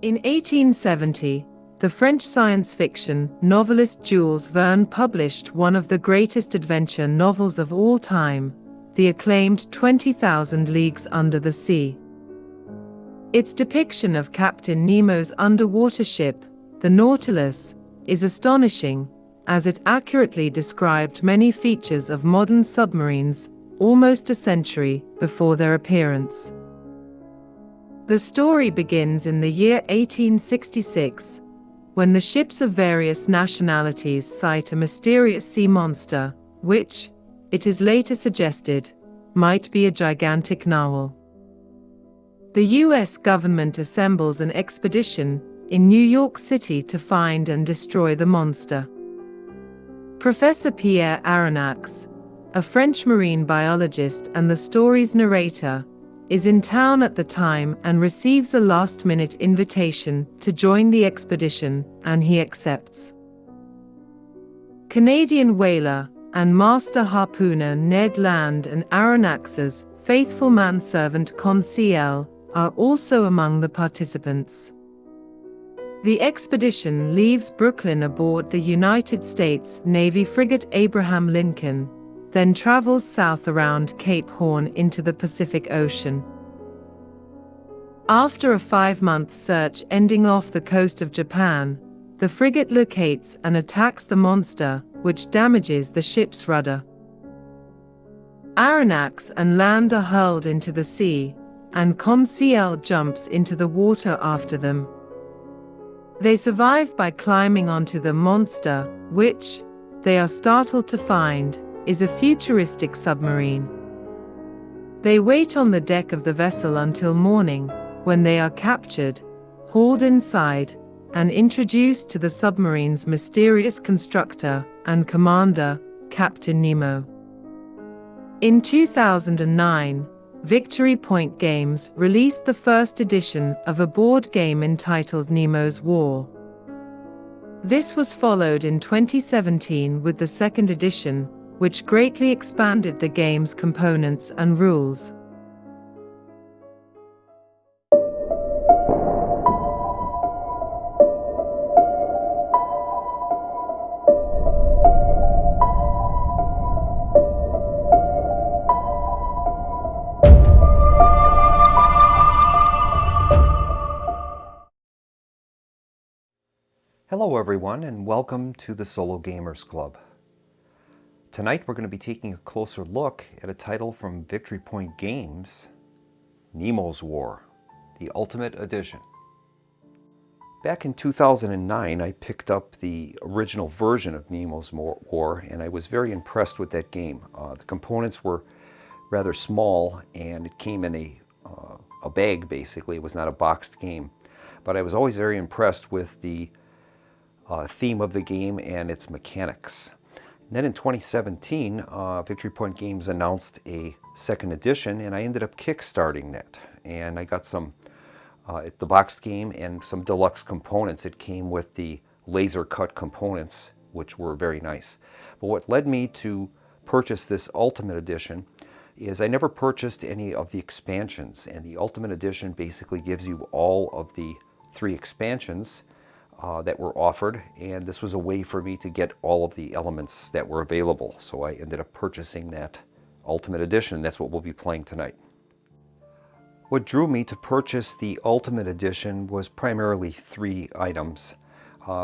In 1870, the French science fiction novelist Jules Verne published one of the greatest adventure novels of all time, the acclaimed 20,000 Leagues Under the Sea. Its depiction of Captain Nemo's underwater ship, the Nautilus, is astonishing, as it accurately described many features of modern submarines almost a century before their appearance. The story begins in the year 1866, when the ships of various nationalities sight a mysterious sea monster, which, it is later suggested, might be a gigantic narwhal. The U.S. government assembles an expedition in New York City to find and destroy the monster. Professor Pierre Aronnax, a French marine biologist and the story's narrator, is in town at the time and receives a last-minute invitation to join the expedition, and he accepts. Canadian whaler and master harpooner Ned Land and Aronnax's faithful manservant Conseil are also among the participants. The expedition leaves Brooklyn aboard the United States Navy frigate Abraham Lincoln, then travels south around Cape Horn into the Pacific Ocean. After a 5-month search ending off the coast of Japan, the frigate locates and attacks the monster, which damages the ship's rudder. Aronnax and Land are hurled into the sea, and Conseil jumps into the water after them. They survive by climbing onto the monster, which, they are startled to find, is a futuristic submarine. They wait on the deck of the vessel until morning, when they are captured, hauled inside, and introduced to the submarine's mysterious constructor and commander, Captain Nemo. In 2009, Victory Point Games released the first edition of a board game entitled Nemo's War. This was followed in 2017 with the second edition, which greatly expanded the game's components and rules. Hello everyone, and welcome to the Solo Gamers Club. Tonight we're going to be taking a closer look at a title from Victory Point Games, Nemo's War, the Ultimate Edition. Back in 2009, I picked up the original version of Nemo's War, and I was very impressed with that game. The components were rather small, and it came in a bag, basically. It was not a boxed game. But I was always very impressed with the theme of the game and its mechanics. And then in 2017, Victory Point Games announced a second edition, and I ended up kickstarting that. And I got some, the boxed game and some deluxe components. It came with the laser cut components, which were very nice. But what led me to purchase this Ultimate Edition is I never purchased any of the expansions, and the Ultimate Edition basically gives you all of the 3 expansions that were offered, and this was a way for me to get all of the elements that were available. So I ended up purchasing that Ultimate Edition. That's what we'll be playing tonight. What drew me to purchase the Ultimate Edition was primarily 3 items.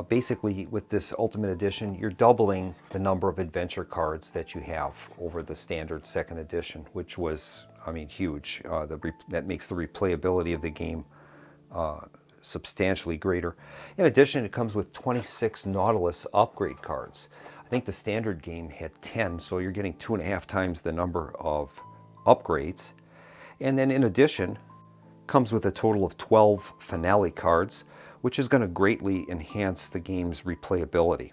Basically, with this Ultimate Edition, you're doubling the number of adventure cards that you have over the standard second edition, which was, huge. That makes the replayability of the game substantially greater. In addition, it comes with 26 Nautilus upgrade cards. I think the standard game had 10, so you're getting 2.5 times the number of upgrades. And then in addition, comes with a total of 12 finale cards, which is going to greatly enhance the game's replayability.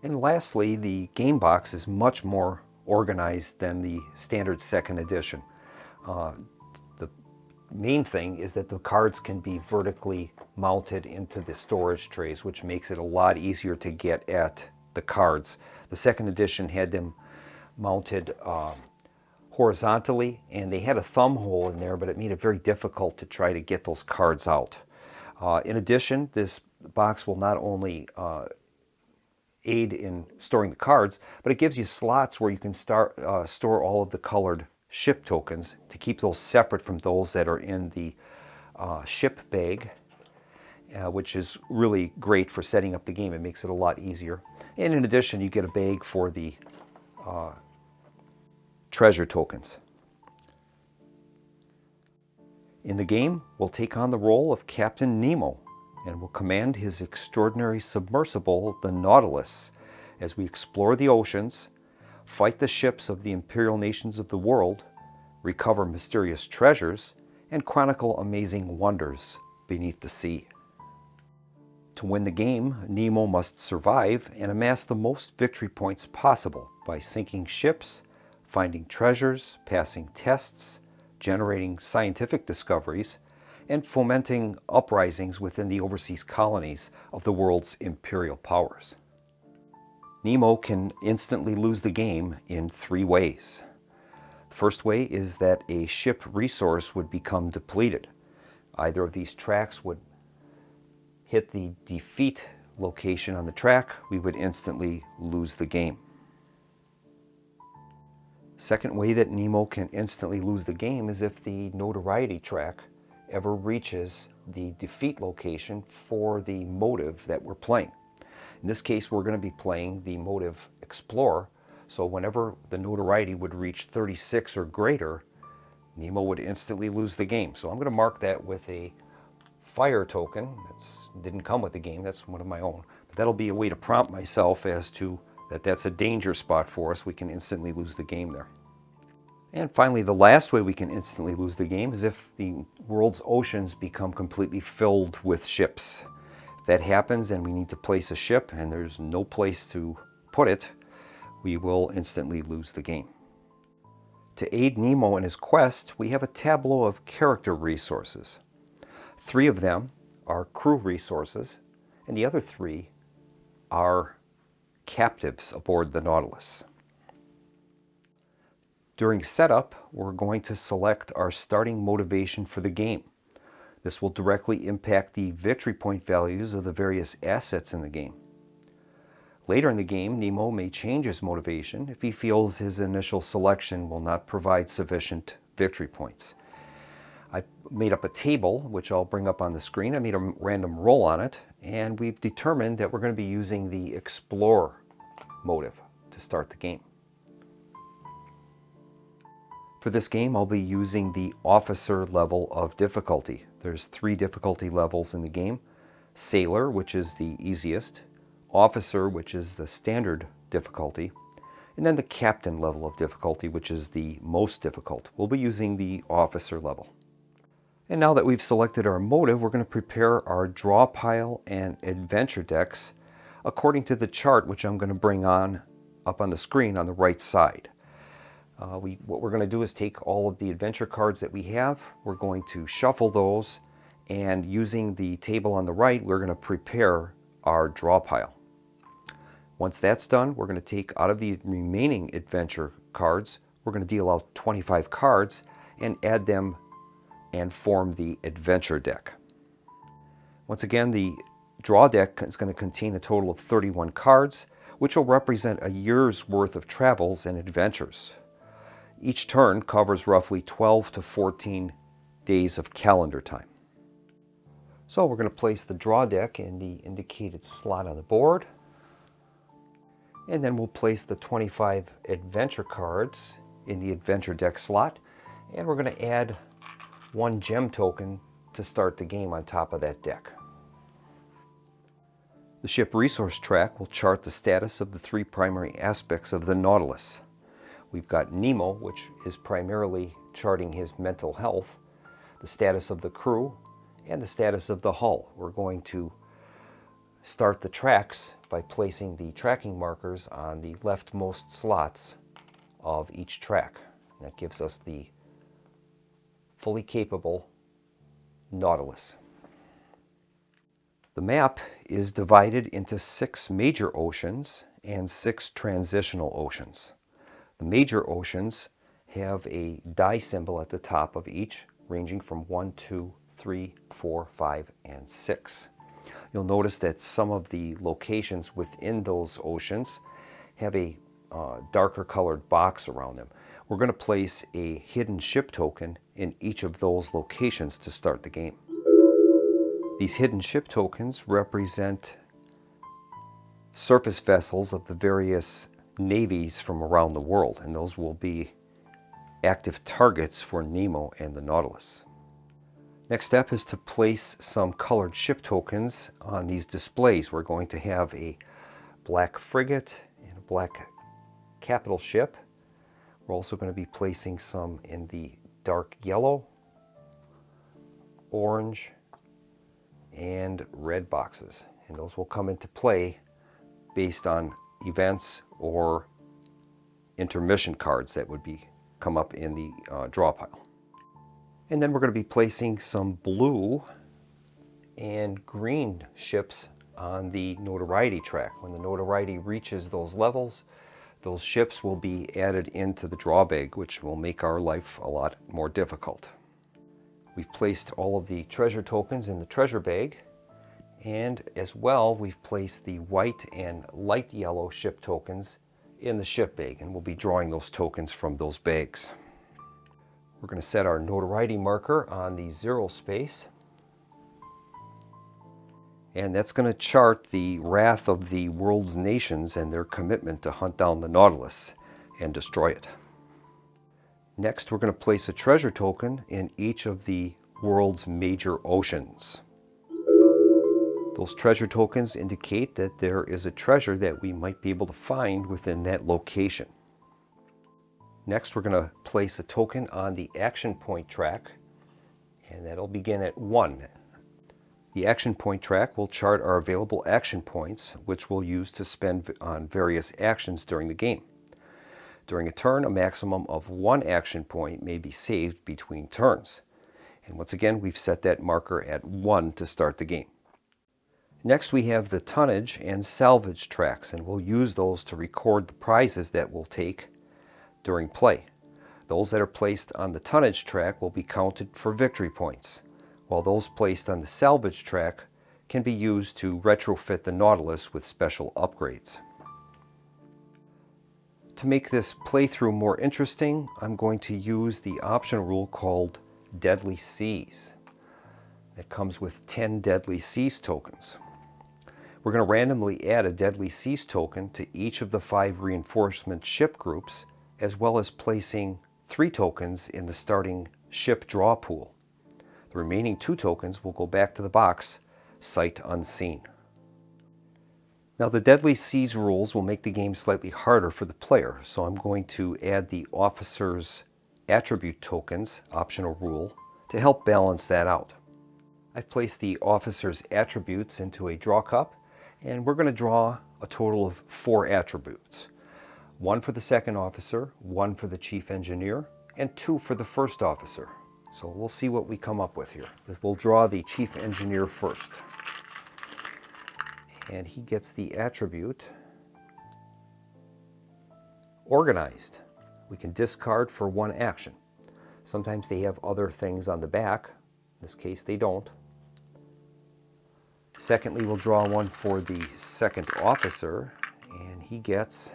And lastly, the game box is much more organized than the standard second edition. Main thing is that the cards can be vertically mounted into the storage trays, which makes it a lot easier to get at the cards. The second edition had them mounted horizontally, and they had a thumb hole in there, but it made it very difficult to try to get those cards out. In addition, this box will not only aid in storing the cards, but it gives you slots where you can store all of the colored ship tokens to keep those separate from those that are in the ship bag, which is really great for setting up the game. It makes it a lot easier. And in addition, you get a bag for the treasure tokens. In the game, we'll take on the role of Captain Nemo and will command his extraordinary submersible, the Nautilus, as we explore the oceans, fight the ships of the imperial nations of the world, recover mysterious treasures, and chronicle amazing wonders beneath the sea. To win the game, Nemo must survive and amass the most victory points possible by sinking ships, finding treasures, passing tests, generating scientific discoveries, and fomenting uprisings within the overseas colonies of the world's imperial powers. Nemo can instantly lose the game in 3 ways. The first way is that a ship resource would become depleted. Either of these tracks would hit the defeat location on the track, we would instantly lose the game. Second way that Nemo can instantly lose the game is if the notoriety track ever reaches the defeat location for the motive that we're playing. In this case, we're going to be playing the motive Explorer, so whenever the notoriety would reach 36 or greater, Nemo would instantly lose the game. So I'm going to mark that with a fire token. That didn't come with the game, that's one of my own. But that'll be a way to prompt myself as to that's a danger spot for us. We can instantly lose the game there. And finally, the last way we can instantly lose the game is if the world's oceans become completely filled with ships. If that happens and we need to place a ship and there's no place to put it, we will instantly lose the game. To aid Nemo in his quest, we have a tableau of character resources. 3 of them are crew resources, and the other 3 are captives aboard the Nautilus. During setup, we're going to select our starting motivation for the game. This will directly impact the victory point values of the various assets in the game. Later in the game, Nemo may change his motivation if he feels his initial selection will not provide sufficient victory points. I made up a table, which I'll bring up on the screen. I made a random roll on it, and we've determined that we're going to be using the Explorer motive to start the game. For this game, I'll be using the officer level of difficulty. There's 3 difficulty levels in the game. Sailor, which is the easiest, Officer, which is the standard difficulty, and then the Captain level of difficulty, which is the most difficult. We'll be using the officer level. And now that we've selected our motive, we're going to prepare our draw pile and adventure decks according to the chart, which I'm going to bring up on the screen on the right side. What we're going to do is take all of the adventure cards that we have, we're going to shuffle those, and using the table on the right, we're going to prepare our draw pile. Once that's done, we're going to take out of the remaining adventure cards, we're going to deal out 25 cards and add them and form the adventure deck. Once again, the draw deck is going to contain a total of 31 cards, which will represent a year's worth of travels and adventures. Each turn covers roughly 12 to 14 days of calendar time. So we're going to place the draw deck in the indicated slot on the board. And then we'll place the 25 adventure cards in the adventure deck slot. And we're going to add 1 gem token to start the game on top of that deck. The ship resource track will chart the status of the 3 primary aspects of the Nautilus. We've got Nemo, which is primarily charting his mental health, the status of the crew, and the status of the hull. We're going to start the tracks by placing the tracking markers on the leftmost slots of each track. That gives us the fully capable Nautilus. The map is divided into 6 major oceans and 6 transitional oceans. The major oceans have a die symbol at the top of each, ranging from 1, 2, 3, 4, 5, and 6. You'll notice that some of the locations within those oceans have a darker colored box around them. We're going to place a hidden ship token in each of those locations to start the game. These hidden ship tokens represent surface vessels of the various navies from around the world, and those will be active targets for Nemo and the Nautilus. Next step is to place some colored ship tokens on these displays. We're going to have a black frigate and a black capital ship. We're also going to be placing some in the dark yellow, orange, and red boxes. And those will come into play based on events or intermission cards that would come up in the draw pile. And then we're going to be placing some blue and green ships on the notoriety track. When the notoriety reaches those levels, those ships will be added into the draw bag, which will make our life a lot more difficult. We've placed all of the treasure tokens in the treasure bag, and as well we've placed the white and light yellow ship tokens in the ship bag, and we'll be drawing those tokens from those bags. We're going to set our notoriety marker on the 0 space, and that's going to chart the wrath of the world's nations and their commitment to hunt down the Nautilus and destroy it. Next, we're going to place a treasure token in each of the world's major oceans. Those treasure tokens indicate that there is a treasure that we might be able to find within that location. Next, we're going to place a token on the action point track, and that'll begin at 1. The action point track will chart our available action points, which we'll use to spend on various actions during the game. During a turn, a maximum of 1 action point may be saved between turns. And once again, we've set that marker at 1 to start the game. Next, we have the tonnage and salvage tracks, and we'll use those to record the prizes that we'll take during play. Those that are placed on the tonnage track will be counted for victory points, while those placed on the salvage track can be used to retrofit the Nautilus with special upgrades. To make this playthrough more interesting, I'm going to use the optional rule called Deadly Seas. It comes with 10 Deadly Seas tokens. We're going to randomly add a Deadly Seas token to each of the 5 reinforcement ship groups, as well as placing 3 tokens in the starting ship draw pool. The remaining 2 tokens will go back to the box, sight unseen. Now, the Deadly Seas rules will make the game slightly harder for the player, so I'm going to add the officer's attribute tokens, optional rule, to help balance that out. I've placed the officer's attributes into a draw cup, and we're going to draw a total of 4 attributes. 1 for the second officer, 1 for the chief engineer, and 2 for the first officer. So we'll see what we come up with here. We'll draw the chief engineer first. And he gets the attribute organized. We can discard for 1 action. Sometimes they have other things on the back. In this case, they don't. Secondly, we'll draw 1 for the second officer, and he gets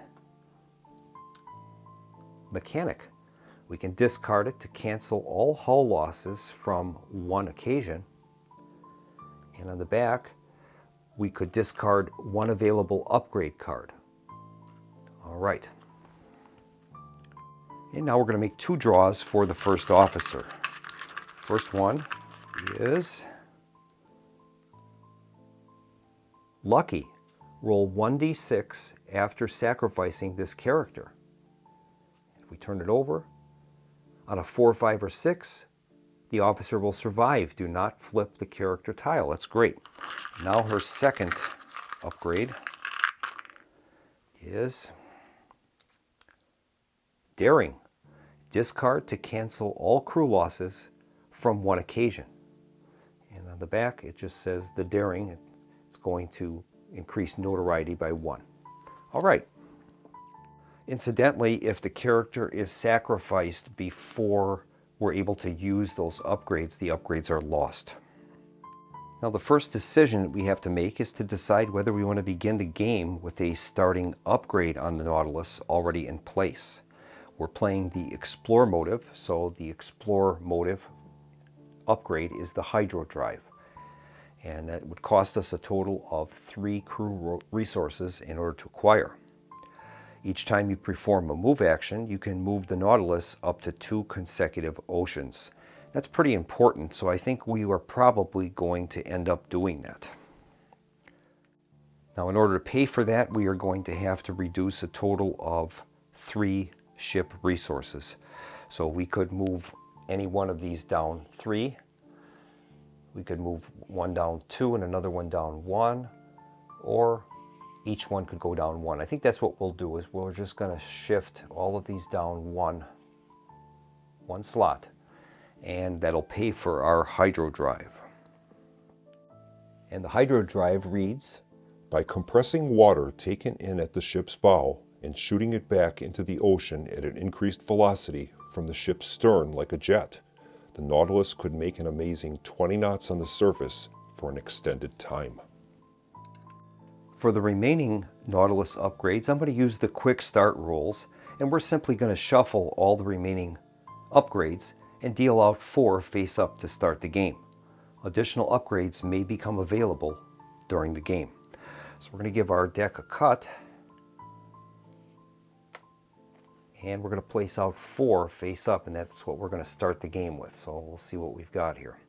mechanic. We can discard it to cancel all hull losses from 1 occasion. And on the back, we could discard 1 available upgrade card. All right. And now we're going to make 2 draws for the first officer. First one is lucky. Roll 1d6 after sacrificing this character. If we turn it over, on a 4, 5, or 6, the officer will survive. Do not flip the character tile. That's great. Now her second upgrade is daring. Discard to cancel all crew losses from 1 occasion. And on the back, it just says the daring. It's going to increase notoriety by 1. All right. Incidentally, if the character is sacrificed before we're able to use those upgrades, the upgrades are lost. Now the first decision we have to make is to decide whether we want to begin the game with a starting upgrade on the Nautilus already in place. We're playing the Explore motive, so the Explore motive upgrade is the Hydro Drive. And that would cost us a total of 3 crew resources in order to acquire. Each time you perform a move action, you can move the Nautilus up to 2 consecutive oceans. That's pretty important, so I think we are probably going to end up doing that. Now, in order to pay for that, we are going to have to reduce a total of 3 ship resources. So we could move any one of these down 3. We could move one down 2 and another one down 1, or each one could go down 1. I think that's what we'll do, is we're just going to shift all of these down one slot, and that'll pay for our Hydro Drive. And the Hydro Drive reads, by compressing water taken in at the ship's bow and shooting it back into the ocean at an increased velocity from the ship's stern like a jet, the Nautilus could make an amazing 20 knots on the surface for an extended time. For the remaining Nautilus upgrades, I'm going to use the quick start rules, and we're simply going to shuffle all the remaining upgrades and deal out 4 face up to start the game. Additional upgrades may become available during the game. So we're going to give our deck a cut, and we're going to place out 4 face up, and that's what we're going to start the game with. So we'll see what we've got here.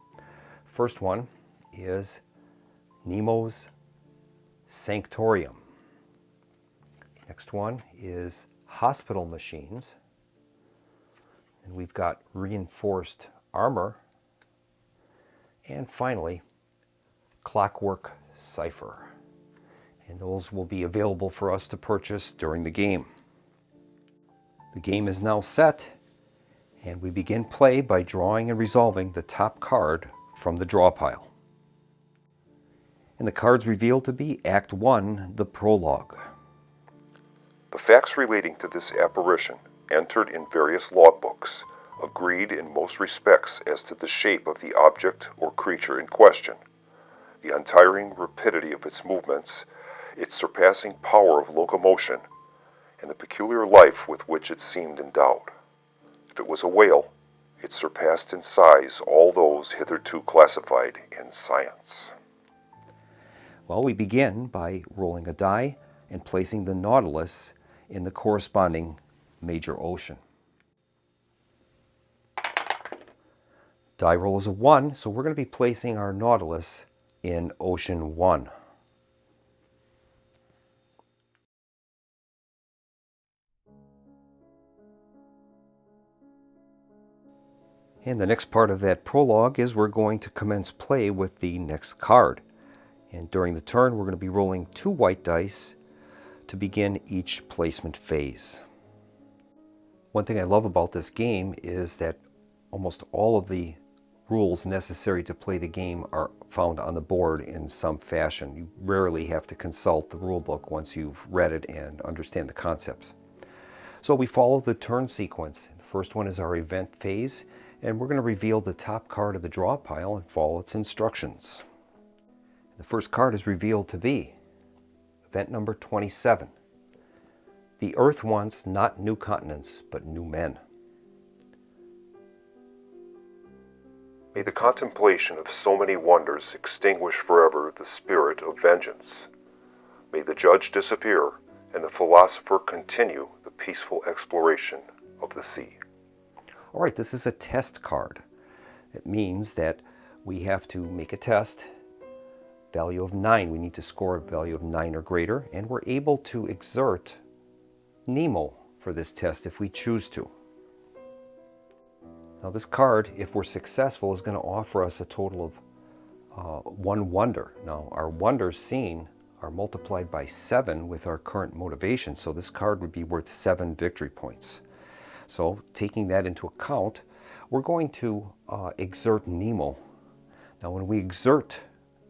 First one is Nemo's Sanctorium. Next one is Hospital Machines. And we've got Reinforced Armor. And finally, Clockwork Cipher. And those will be available for us to purchase during the game. The game is now set, and we begin play by drawing and resolving the top card from the draw pile. And the cards revealed to be Act 1, the Prologue. The facts relating to this apparition, entered in various logbooks, agreed in most respects as to the shape of the object or creature in question, the untiring rapidity of its movements, its surpassing power of locomotion, and the peculiar life with which it seemed endowed. If it was a whale, it surpassed in size all those hitherto classified in science. Well, we begin by rolling a die and placing the Nautilus in the corresponding major ocean. Die roll is a 1, so we're going to be placing our Nautilus in Ocean 1. And the next part of that prologue is we're going to commence play with the next card. And during the turn, we're going to be rolling 2 white dice to begin each placement phase. One thing I love about this game is that almost all of the rules necessary to play the game are found on the board in some fashion. You rarely have to consult the rule book once you've read it and understand the concepts. So we follow the turn sequence. The first one is our event phase, and we're going to reveal the top card of the draw pile and follow its instructions. The first card is revealed to be event number 27. The Earth wants not new continents, but new men. May the contemplation of so many wonders extinguish forever the spirit of vengeance. May the judge disappear and the philosopher continue the peaceful exploration of the sea. All right, this is a test card. It means that we have to make a test, value of 9. We need to score a value of 9 or greater, and we're able to exert Nemo for this test if we choose to. Now this card, if we're successful, is going to offer us a total of 1 wonder. Now our wonders seen are multiplied by 7 with our current motivation, so this card would be worth 7 victory points. So taking that into account, we're going to exert Nemo. Now when we exert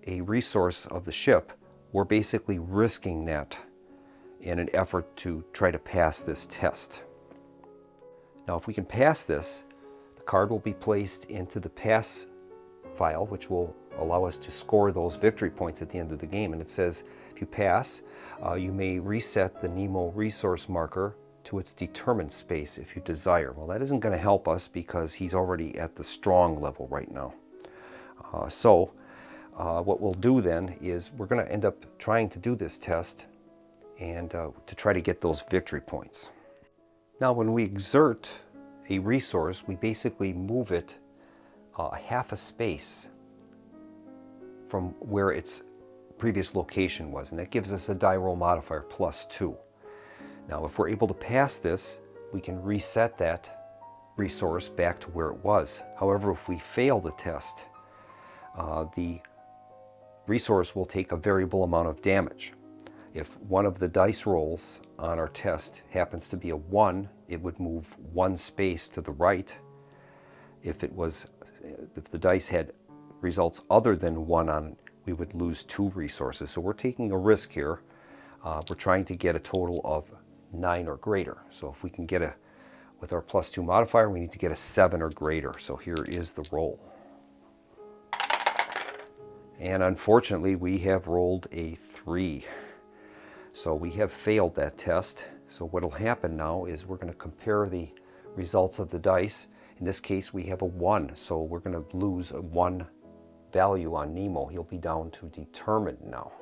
a resource of the ship, we're basically risking that in an effort to try to pass this test. Now, if we can pass this, the card will be placed into the pass file, which will allow us to score those victory points at the end of the game. And it says, if you pass, you may reset the Nemo resource marker to its determined space if you desire. Well, that isn't going to help us because he's already at the strong level right now. What we'll do then is we're going to end up trying to do this test and to try to get those victory points. Now, when we exert a resource, we basically move it half a space from where its previous location was, and that gives us a die roll modifier +2. Now, if we're able to pass this, we can reset that resource back to where it was. However, if we fail the test, the resource will take a variable amount of damage. If one of the dice rolls on our test happens to be a 1, it would move 1 space to the right. If the dice had results other than 1 on, we would lose 2 resources. So we're taking a risk here. We're trying to get a total of 9 or greater. So if we can get with our +2 modifier, we need to get a 7 or greater. So here is the roll. And unfortunately, we have rolled a 3. So we have failed that test. So what will happen now is we're going to compare the results of the dice. In this case, we have a 1. So we're going to lose a 1 value on Nemo. He'll be down to determined now.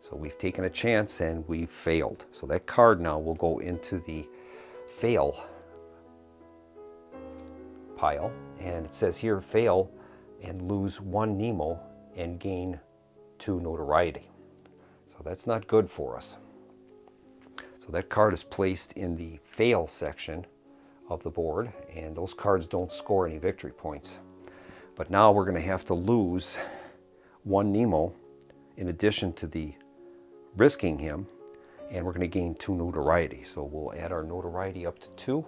So we've taken a chance and we've failed. So that card now will go into the fail pile. And it says here, fail and lose 1 Nemo and gain 2 notoriety. So that's not good for us. So that card is placed in the fail section of the board, and those cards don't score any victory points. But now we're going to have to lose 1 Nemo in addition to the risking him, and we're going to gain 2 notoriety. So we'll add our notoriety up to 2,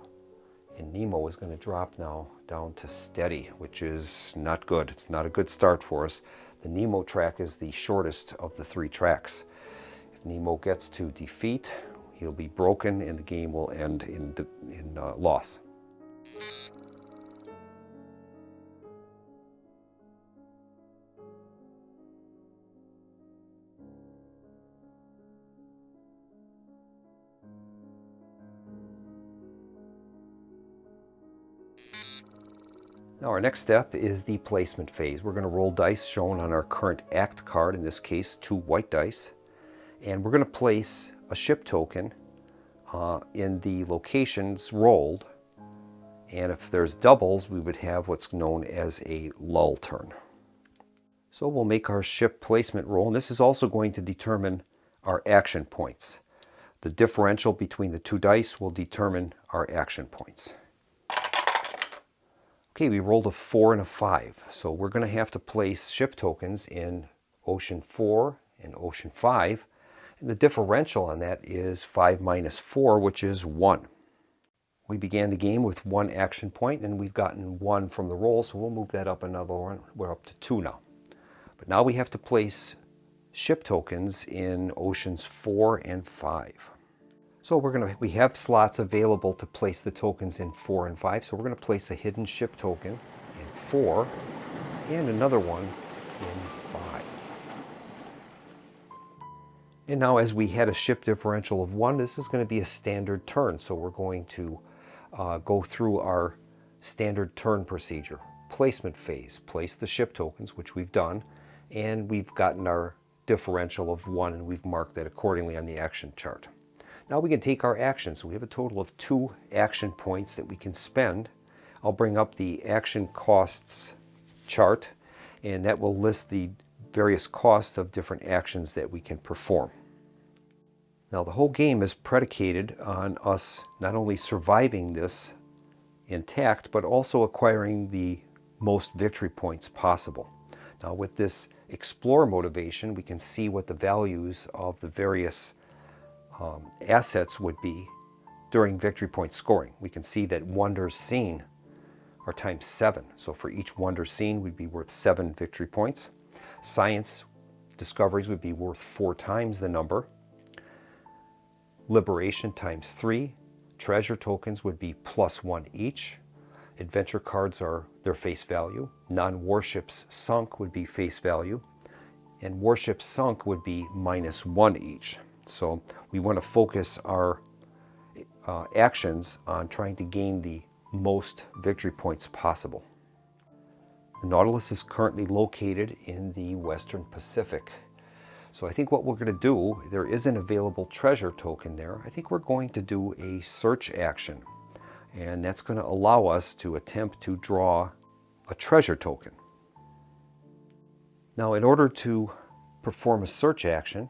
and Nemo is going to drop now down to steady, which is not good. It's not a good start for us. The Nemo track is the shortest of the 3 tracks. If Nemo gets to defeat, he'll be broken and the game will end in loss. Now our next step is the placement phase. We're going to roll dice shown on our current act card, in this case 2 white dice, and we're going to place a ship token in the locations rolled, and if there's doubles we would have what's known as a lull turn. So we'll make our ship placement roll, and this is also going to determine our action points. The differential between the 2 dice will determine our action points. Okay, we rolled a 4 and a 5, so we're going to have to place ship tokens in Ocean 4 and Ocean 5, and the differential on that is 5 minus 4, which is 1. We began the game with 1 action point, and we've gotten 1 from the roll, so we'll move that up another 1. We're up to 2 now. But now we have to place ship tokens in Oceans 4 and 5. So we have slots available to place the tokens in 4 and 5. So we're going to place a hidden ship token in 4 and another one in 5. And now as we had a ship differential of 1, this is going to be a standard turn. So we're going to go through our standard turn procedure. Placement phase, place the ship tokens, which we've done, and we've gotten our differential of 1, and we've marked that accordingly on the action chart. Now we can take our actions. So we have a total of 2 action points that we can spend. I'll bring up the action costs chart, and that will list the various costs of different actions that we can perform. Now the whole game is predicated on us not only surviving this intact, but also acquiring the most victory points possible. Now with this explore motivation, we can see what the values of the various assets would be during victory point scoring. We can see that wonders seen are times 7. So for each wonder seen, we'd be worth 7 victory points. Science discoveries would be worth 4 times the number. Liberation times 3. Treasure tokens would be +1 each. Adventure cards are their face value. Non-warships sunk would be face value. And warships sunk would be -1 each. So we want to focus our actions on trying to gain the most victory points possible. The Nautilus is currently located in the Western Pacific. So I think what we're going to do, there is an available treasure token there. I think we're going to do a search action. And that's going to allow us to attempt to draw a treasure token. Now, in order to perform a search action,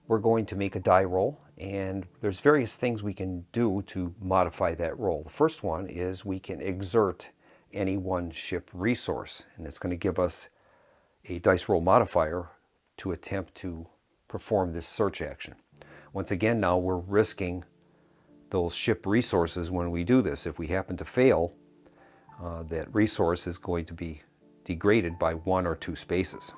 we're going to make a die roll, and there's various things we can do to modify that roll. The first one is we can exert any one ship resource, and it's going to give us a dice roll modifier to attempt to perform this search action. Once again, now we're risking those ship resources when we do this. If we happen to fail, that resource is going to be degraded by 1 or 2 spaces.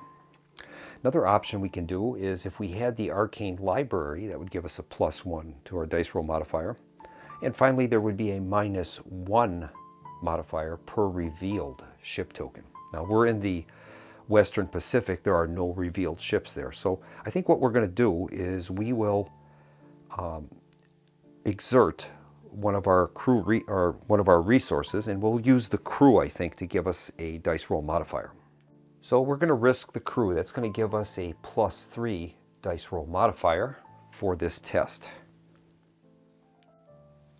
Another option we can do is if we had the Arcane Library, that would give us a +1 to our dice roll modifier. And finally, there would be a -1 modifier per revealed ship token. Now, we're in the Western Pacific. There are no revealed ships there. So I think what we're going to do is we will exert one of our one of our resources, and we'll use the crew, I think, to give us a dice roll modifier. So we're going to risk the crew. That's going to give us a +3 dice roll modifier for this test.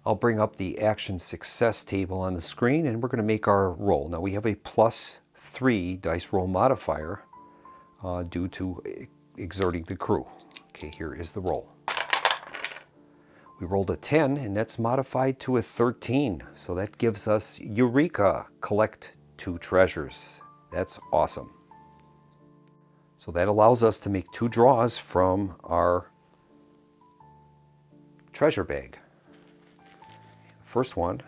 I'll bring up the action success table on the screen, and we're going to make our roll. Now we have a +3 dice roll modifier due to exerting the crew. Okay, here is the roll. We rolled a 10, and that's modified to a 13. So that gives us Eureka, collect 2 treasures. That's awesome. So that allows us to make 2 draws from our treasure bag. The first one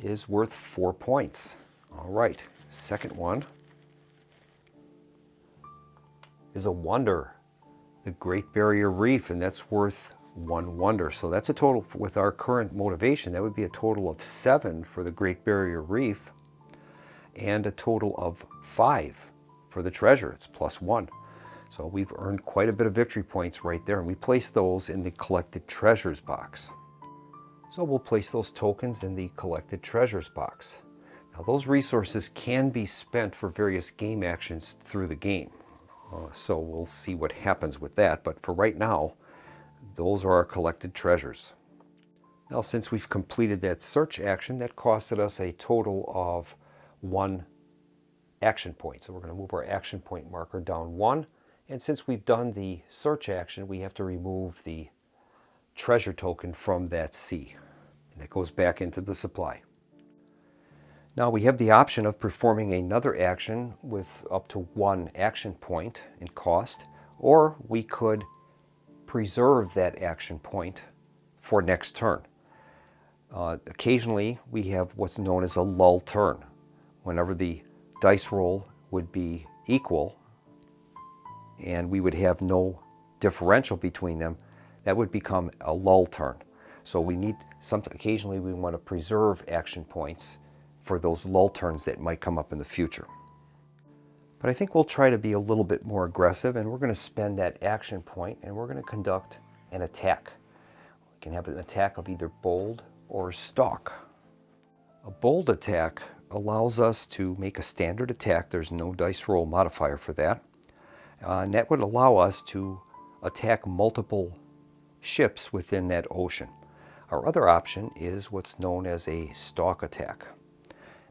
is worth 4 points. All right, second one is a wonder, the Great Barrier Reef, and that's worth 1 wonder. So that's a total, with our current motivation, that would be a total of 7 for the Great Barrier Reef and a total of 5 for the treasure. It's +1. So we've earned quite a bit of victory points right there, and we place those in the collected treasures box. So we'll place those tokens in the collected treasures box. Now those resources can be spent for various game actions through the game. So we'll see what happens with that, but for right now, those are our collected treasures. Now, since we've completed that search action, that costed us a total of 1 action point. So we're going to move our action point marker down 1, and since we've done the search action, we have to remove the treasure token from that C, and that goes back into the supply. Now we have the option of performing another action with up to 1 action point in cost, or we could preserve that action point for next turn. Occasionally we have what's known as a lull turn. Whenever the dice roll would be equal and we would have no differential between them, that would become a lull turn. So we need occasionally we want to preserve action points for those lull turns that might come up in the future. But I think we'll try to be a little bit more aggressive, and we're going to spend that action point and we're going to conduct an attack. We can have an attack of either bold or stalk. A bold attack allows us to make a standard attack. There's no dice roll modifier for that. And that would allow us to attack multiple ships within that ocean. Our other option is what's known as a stalk attack.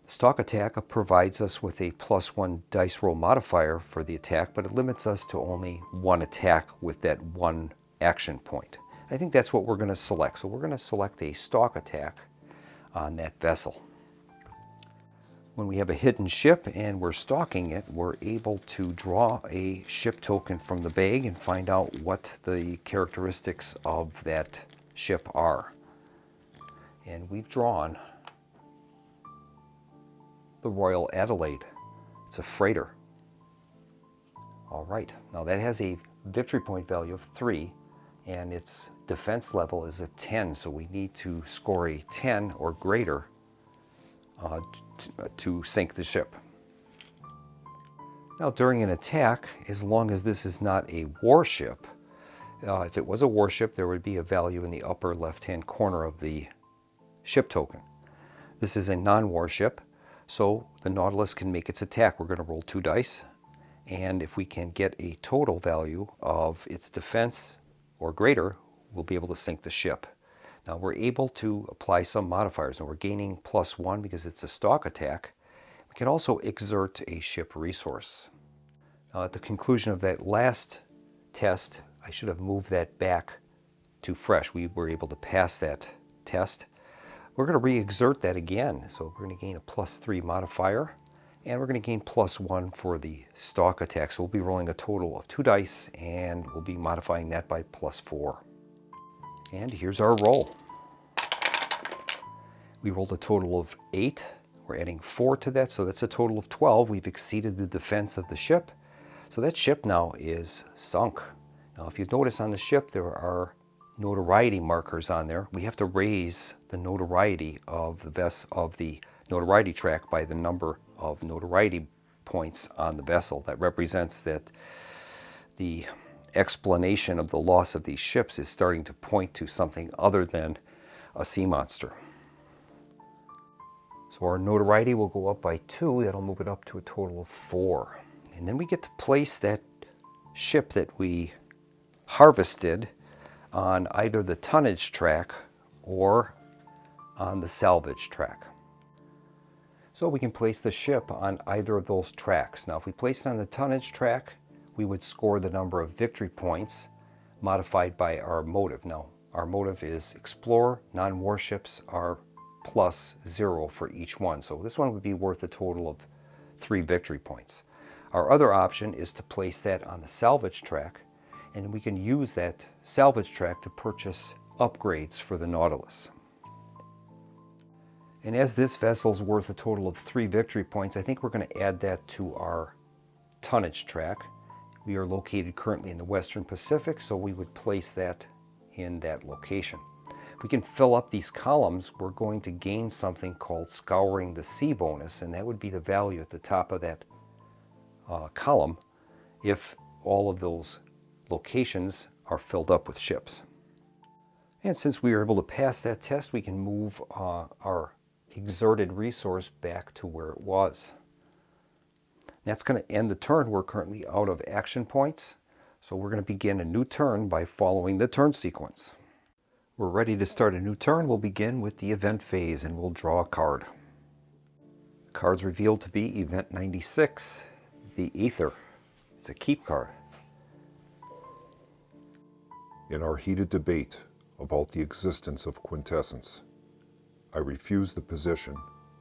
Stalk attack provides us with a +1 dice roll modifier for the attack, but it limits us to only 1 attack with that 1 action point. I think that's what we're going to select. So we're going to select a stalk attack on that vessel. When we have a hidden ship and we're stalking it, we're able to draw a ship token from the bag and find out what the characteristics of that ship are. And we've drawn the Royal Adelaide. It's a freighter. All right, now that has a victory point value of 3, and its defense level is a 10, so we need to score a 10 or greater to sink the ship. Now during an attack, as long as this is not a warship, if it was a warship, there would be a value in the upper left-hand corner of the ship token. This is a non-warship, so the Nautilus can make its attack. We're going to roll 2 dice, and if we can get a total value of its defense or greater, we'll be able to sink the ship. Now we're able to apply some modifiers, and we're gaining +1 because it's a stalk attack. We can also exert a ship resource. Now at the conclusion of that last test, I should have moved that back to fresh. We were able to pass that test. We're going to re-exert that again, so we're going to gain a +3 modifier, and we're going to gain +1 for the stalk attack. So we'll be rolling a total of 2 dice, and we'll be modifying that by +4. And here's our roll. We rolled a total of 8. We're adding 4 to that, so that's a total of 12. We've exceeded the defense of the ship. So that ship now is sunk. Now if you notice on the ship, there are notoriety markers on there. We have to raise the notoriety of the notoriety track by the number of notoriety points on the vessel. That represents that the explanation of the loss of these ships is starting to point to something other than a sea monster. So our notoriety will go up by 2. That'll move it up to a total of 4. And then we get to place that ship that we harvested on either the tonnage track or on the salvage track. So we can place the ship on either of those tracks. Now if we place it on the tonnage track, we would score the number of victory points modified by our motive. Now our motive is explore. Non-warships are +0 for each one. So this one would be worth a total of 3 victory points. Our other option is to place that on the salvage track, and we can use that salvage track to purchase upgrades for the Nautilus. And as this vessel's worth a total of 3 victory points, I think we're going to add that to our tonnage track. We are located currently in the Western Pacific, so we would place that in that location. If we can fill up these columns, we're going to gain something called Scouring the Sea bonus, and that would be the value at the top of that column if all of those locations are filled up with ships. And since we were able to pass that test, we can move our exerted resource back to where it was. That's going to end the turn. We're currently out of action points, so we're going to begin a new turn by following the turn sequence. We're ready to start a new turn. We'll begin with the event phase, and we'll draw a card. The card's revealed to be Event 96, the Ether. It's a keep card. In our heated debate about the existence of quintessence, I refuse the position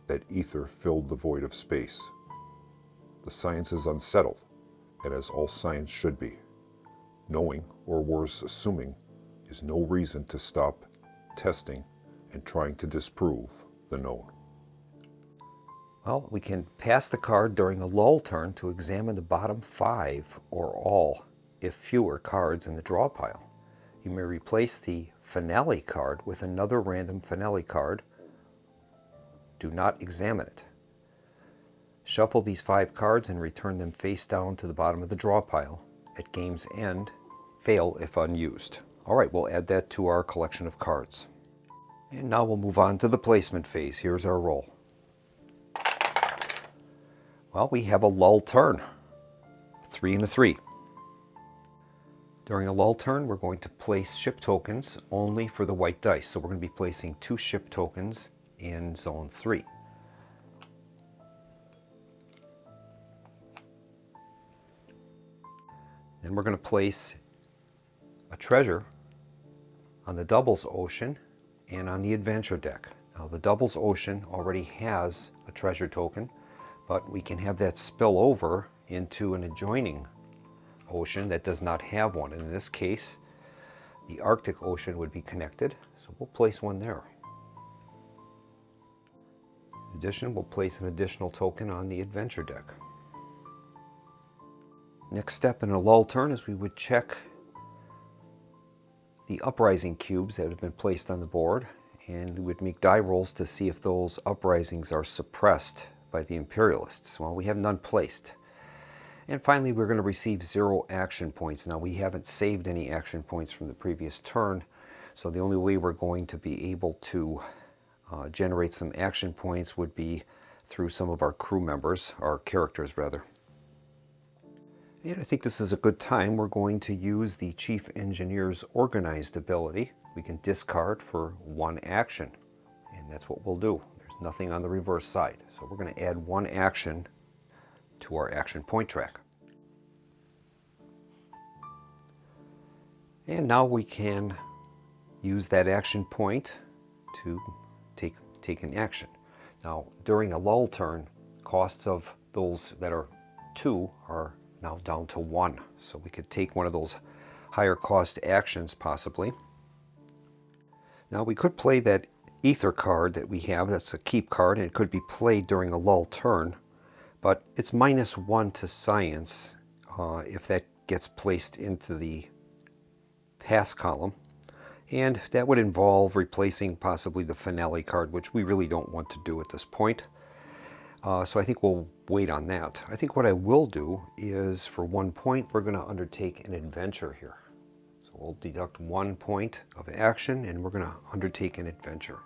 that ether filled the void of space. The science is unsettled, and as all science should be. Knowing, or worse, assuming, is no reason to stop testing and trying to disprove the known. Well, we can pass the card during a lull turn to examine the bottom 5 or all, if fewer, cards in the draw pile. You may replace the finale card with another random finale card. Do not examine it. Shuffle these 5 cards and return them face down to the bottom of the draw pile. At game's end, fail if unused. All right, we'll add that to our collection of cards. And now we'll move on to the placement phase. Here's our roll. Well, we have a lull turn. 3 and a 3. During a lull turn, we're going to place ship tokens only for the white dice. So we're going to be placing 2 ship tokens in zone 3. Then we're going to place a treasure on the doubles ocean and on the adventure deck. Now the doubles ocean already has a treasure token, but we can have that spill over into an adjoining ocean that does not have one. And in this case, the Arctic Ocean would be connected, so we'll place one there. In addition, we'll place an additional token on the adventure deck. Next step in a lull turn is we would check the uprising cubes that have been placed on the board, and we would make die rolls to see if those uprisings are suppressed by the Imperialists. Well, we have none placed. And finally, we're going to receive 0 action points. Now, we haven't saved any action points from the previous turn, so the only way we're going to be able to generate some action points would be through some of our crew members, our characters rather. And I think this is a good time. We're going to use the Chief Engineer's Organized ability. We can discard for 1 action, and that's what we'll do. There's nothing on the reverse side, so we're going to add 1 action to our action point track. And now we can use that action point to take an action. Now, during a lull turn, costs of those that are 2 are now down to 1. So we could take one of those higher cost actions possibly. Now we could play that ether card that we have, that's a keep card, and it could be played during a lull turn, but it's -1 to science if that gets placed into the pass column. And that would involve replacing possibly the finale card, which we really don't want to do at this point. So I think we'll wait on that. I think what I will do is for 1 point, we're going to undertake an adventure here. So we'll deduct 1 point of action and we're going to undertake an adventure.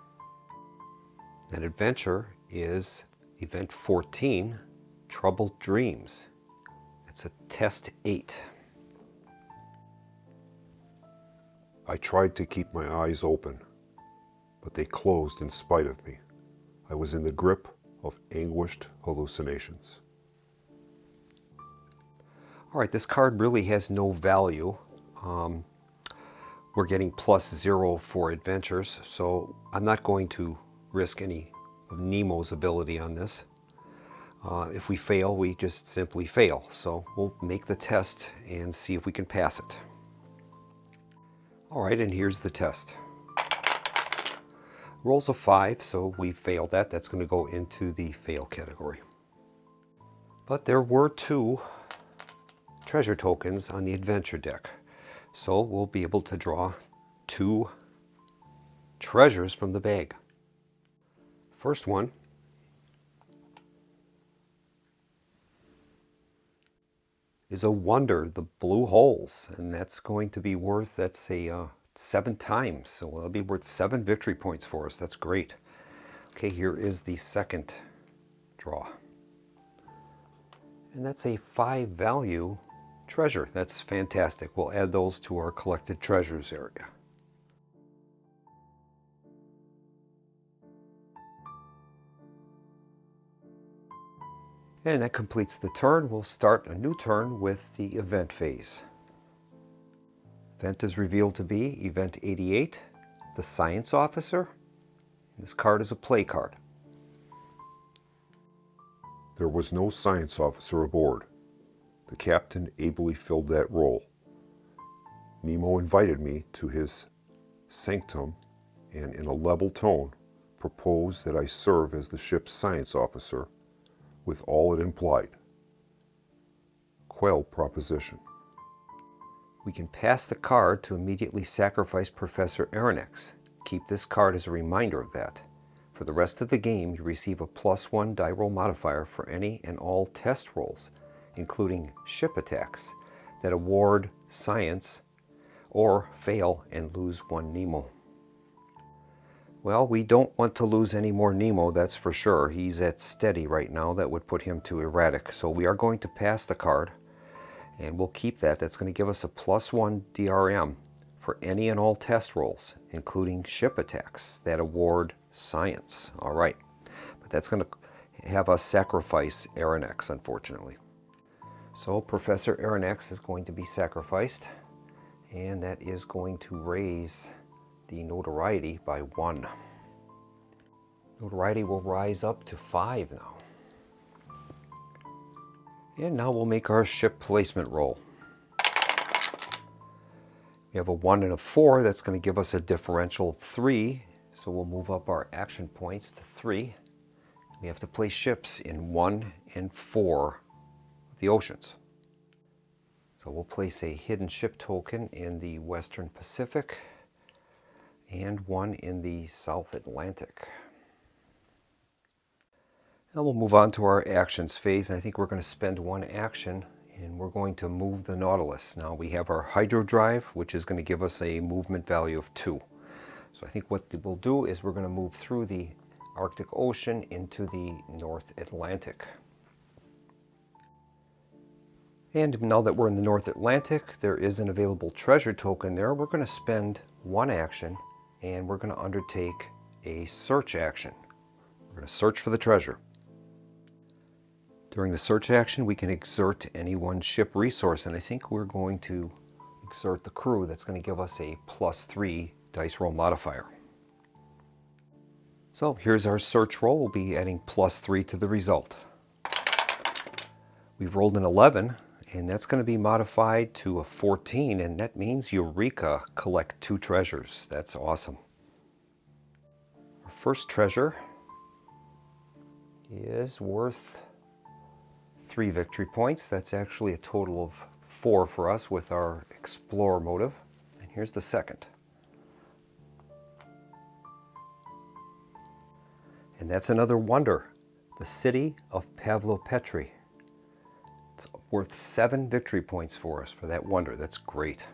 That adventure is event 14, Troubled Dreams. It's a test 8. I tried to keep my eyes open, but they closed in spite of me. I was in the grip of anguished hallucinations. All right, this card really has no value. We're getting +0 for adventures, so I'm not going to risk any of Nemo's ability on this. If we fail, we just simply fail. So we'll make the test and see if we can pass it. All right, and here's the test. Rolls a 5, so we failed that. That's going to go into the fail category. But there were 2 treasure tokens on the adventure deck. So we'll be able to draw 2 treasures from the bag. First one is a wonder, the blue holes, and that's going to be worth, that's a 7 times, so that'll be worth 7 victory points for us. That's great. Okay, here is the second draw, and that's a 5 value treasure. That's fantastic. We'll add those to our collected treasures area. And that completes the turn. We'll start a new turn with the event phase. Event is revealed to be Event 88, the Science Officer. This card is a play card. There was no science officer aboard. The captain ably filled that role. Nemo invited me to his sanctum and in a level tone proposed that I serve as the ship's science officer with all it implied. Quell proposition. We can pass the card to immediately sacrifice Professor Aronnax. Keep this card as a reminder of that. For the rest of the game, you receive a +1 die roll modifier for any and all test rolls, including ship attacks, that award science or fail and lose 1 Nemo. Well, we don't want to lose any more Nemo, that's for sure. He's at steady right now. That would put him to erratic. So we are going to pass the card, and we'll keep that. That's going to give us a +1 DRM for any and all test rolls, including ship attacks that award science. All right, but that's going to have us sacrifice Aronnax, unfortunately. So Professor Aronnax is going to be sacrificed, and that is going to raise the notoriety by 1. Notoriety will rise up to 5 now. And now we'll make our ship placement roll. We have a 1 and a 4. That's going to give us a differential of 3. So we'll move up our action points to 3. We have to place ships in 1 and 4 of the oceans. So we'll place a hidden ship token in the Western Pacific and one in the South Atlantic. Now we'll move on to our actions phase. I think we're going to spend one action and we're going to move the Nautilus. Now we have our hydro drive, which is going to give us a movement value of 2. So I think what we'll do is we're going to move through the Arctic Ocean into the North Atlantic. And now that we're in the North Atlantic, there is an available treasure token there. We're going to spend one action and we're going to undertake a search action. We're going to search for the treasure. During the search action, we can exert any one ship resource, and I think we're going to exert the crew. That's going to give us a +3 dice roll modifier. So here's our search roll. We'll be adding +3 to the result. We've rolled an 11, and that's going to be modified to a 14, and that means Eureka, collect 2 treasures. That's awesome. Our first treasure is worth 3 victory points. That's actually a total of 4 for us with our Explorer motive. And here's the second. And that's another wonder, the city of Pavlopetri. It's worth 7 victory points for us for that wonder. That's great.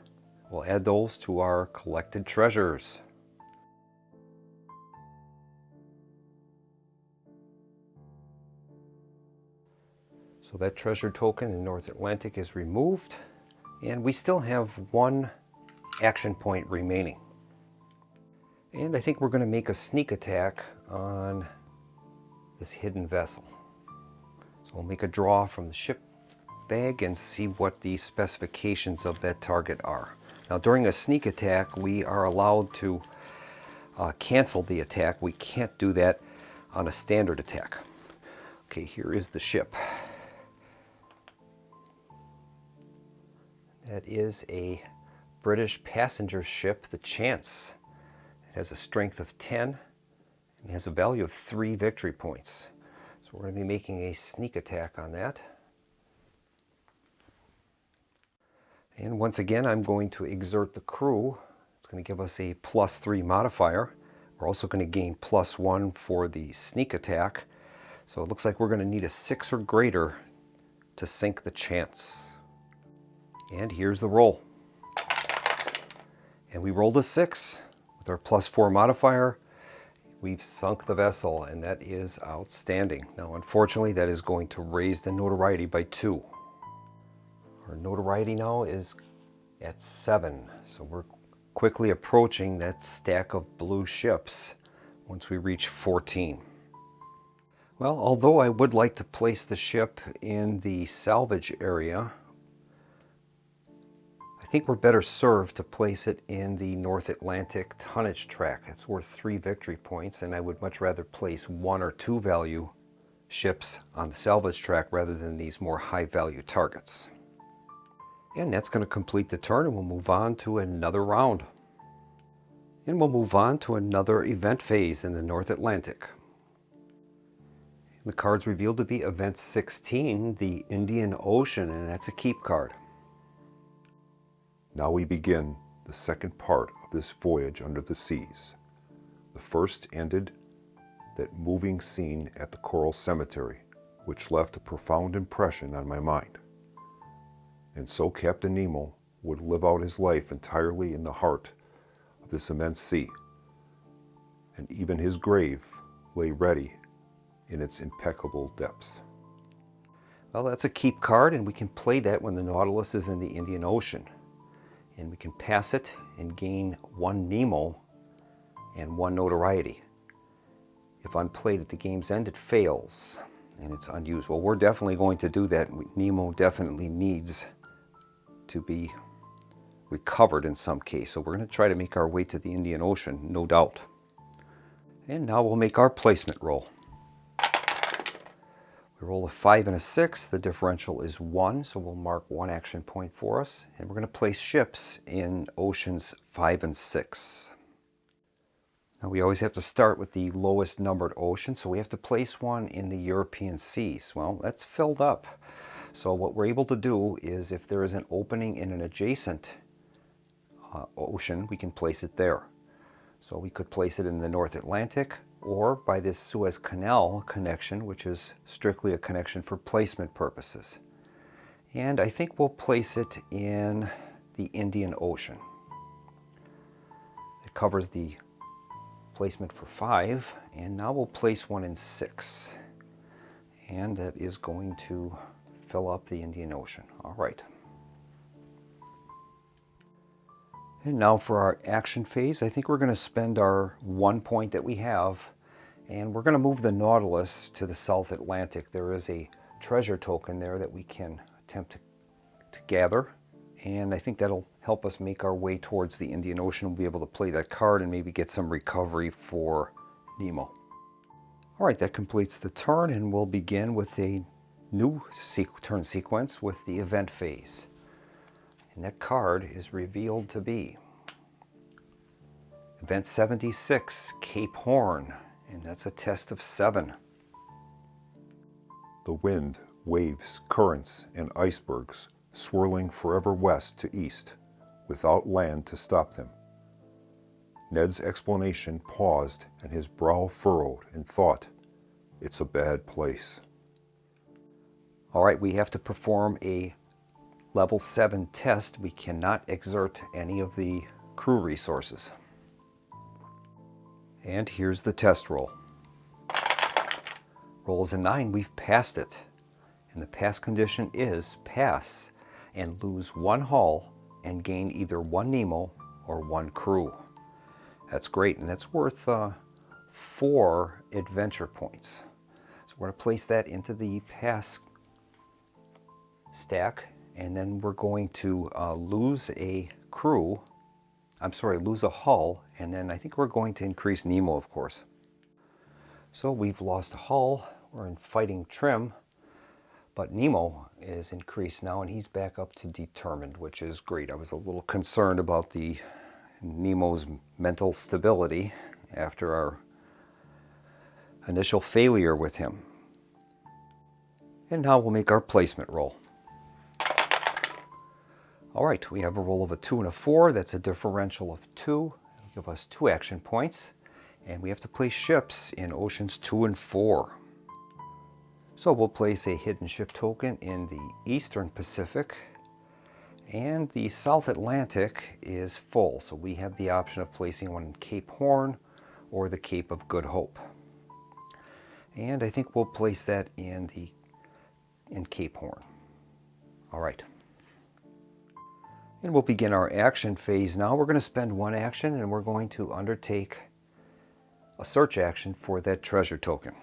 We'll add those to our collected treasures. So that treasure token in North Atlantic is removed, and we still have 1 action point remaining. And I think we're going to make a sneak attack on this hidden vessel. So we'll make a draw from the ship bag and see what the specifications of that target are. Now during a sneak attack, we are allowed to cancel the attack. We can't do that on a standard attack. Okay, here is the ship. That is a British passenger ship, the Chance. It has a strength of 10 and has a value of 3 victory points. So we're going to be making a sneak attack on that. And once again, I'm going to exert the crew. It's going to give us a +3 modifier. We're also going to gain +1 for the sneak attack. So it looks like we're going to need a 6 or greater to sink the Chance. And here's the roll. And we rolled a 6. With our +4 modifier, we've sunk the vessel, and that is outstanding. Now, unfortunately, that is going to raise the notoriety by 2. Our notoriety now is at 7. So we're quickly approaching that stack of blue ships once we reach 14. Well, although I would like to place the ship in the salvage area, I think we're better served to place it in the North Atlantic tonnage track. It's worth 3 victory points, and I would much rather place 1 or 2 value ships on the salvage track rather than these more high value targets. And that's going to complete the turn, and we'll move on to another round. And we'll move on to another event phase in the North Atlantic. The card's revealed to be Event 16, the Indian Ocean, and that's a keep card. Now we begin the second part of this voyage under the seas. The first ended that moving scene at the Coral Cemetery, which left a profound impression on my mind. And so Captain Nemo would live out his life entirely in the heart of this immense sea, and even his grave lay ready in its impeccable depths. Well, that's a keep card, and we can play that when the Nautilus is in the Indian Ocean. And we can pass it and gain 1 Nemo and 1 notoriety. If unplayed at the game's end, it fails and it's unused. Well, we're definitely going to do that. Nemo definitely needs to be recovered in some case. So we're going to try to make our way to the Indian Ocean, no doubt. And now we'll make our placement roll. We roll a 5 and a 6. The differential is 1, so we'll mark 1 action point for us. And we're going to place ships in oceans 5 and 6. Now we always have to start with the lowest numbered ocean, so we have to place one in the European seas. Well, that's filled up. So what we're able to do is if there is an opening in an adjacent ocean, we can place it there. So we could place it in the North Atlantic or by this Suez Canal connection, which is strictly a connection for placement purposes. And I think we'll place it in the Indian Ocean. It covers the placement for 5, and now we'll place one in 6. And that is going to fill up the Indian Ocean. All right. And now for our action phase, I think we're going to spend our 1 point that we have, and we're going to move the Nautilus to the South Atlantic. There is a treasure token there that we can attempt to gather, and I think that'll help us make our way towards the Indian Ocean. We'll be able to play that card and maybe get some recovery for Nemo. All right, that completes the turn, and we'll begin with a new turn sequence with the event phase. And that card is revealed to be Event 76, Cape Horn, and that's a test of 7. The wind, waves, currents, and icebergs swirling forever west to east, without land to stop them. Ned's explanation paused and his brow furrowed in thought. It's a bad place. All right, we have to perform a level 7 test. We cannot exert any of the crew resources. And here's the test roll. Roll is a 9. We've passed it. And the pass condition is pass and lose 1 hull and gain either 1 Nemo or 1 crew. That's great, and that's worth 4 adventure points. So we're going to place that into the pass stack, and then we're going to lose a crew. Lose a hull, and then I think we're going to increase Nemo, of course. So we've lost a hull. We're in fighting trim, but Nemo is increased now, and he's back up to determined, which is great. I was a little concerned about the Nemo's mental stability after our initial failure with him. And now we'll make our placement roll. All right, we have a roll of a 2 and a 4. That's a differential of 2. It'll give us 2 action points. And we have to place ships in oceans 2 and 4. So we'll place a hidden ship token in the Eastern Pacific. And the South Atlantic is full. So we have the option of placing one in Cape Horn or the Cape of Good Hope. And I think we'll place that in Cape Horn. All right. And we'll begin our action phase now. We're going to spend 1 action, and we're going to undertake a search action for that treasure token.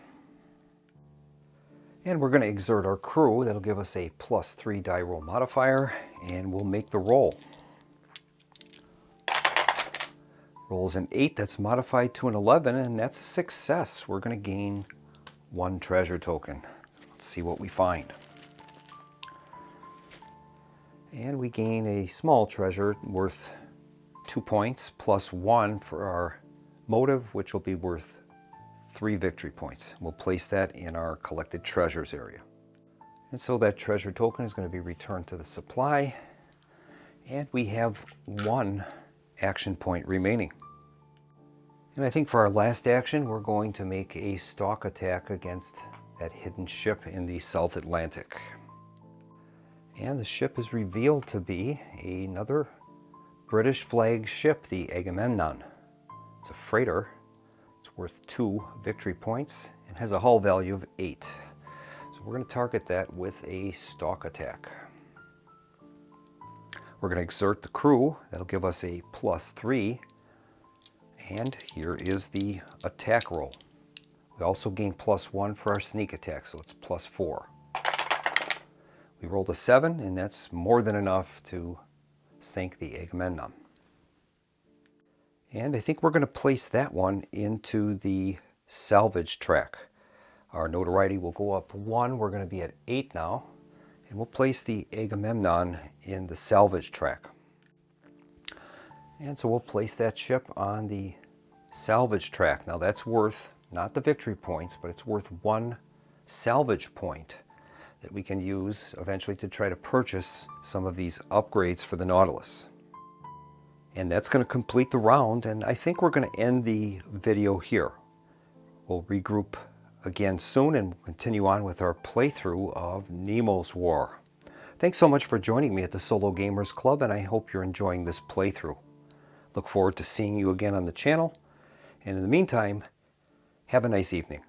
And we're going to exert our crew. That'll give us a +3 die roll modifier, and we'll make the roll. Rolls an 8, that's modified to an 11, and that's a success. We're going to gain 1 treasure token. Let's see what we find. And we gain a small treasure worth 2 points +1 for our motive, which will be worth 3 victory points. We'll place that in our collected treasures area. And so that treasure token is going to be returned to the supply. And we have 1 action point remaining. And I think for our last action, we're going to make a stalk attack against that hidden ship in the South Atlantic. And the ship is revealed to be another British flag ship, the Agamemnon. It's a freighter. It's worth 2 victory points and has a hull value of 8. So we're going to target that with a stalk attack. We're going to exert the crew. That'll give us a +3. And here is the attack roll. We also gain +1 for our sneak attack, so it's +4. We rolled a 7, and that's more than enough to sink the Agamemnon. And I think we're going to place that one into the salvage track. Our notoriety will go up 1. We're going to be at 8 now. And we'll place the Agamemnon in the salvage track. And so we'll place that ship on the salvage track. Now that's worth, not the victory points, but it's worth 1 salvage point. that we can use eventually to try to purchase some of these upgrades for the Nautilus. And that's going to complete the round, and I think we're going to end the video here. We'll regroup again soon and continue on with our playthrough of Nemo's War. Thanks so much for joining me at the Solo Gamers Club, and I hope you're enjoying this playthrough. Look forward to seeing you again on the channel, and in the meantime, have a nice evening.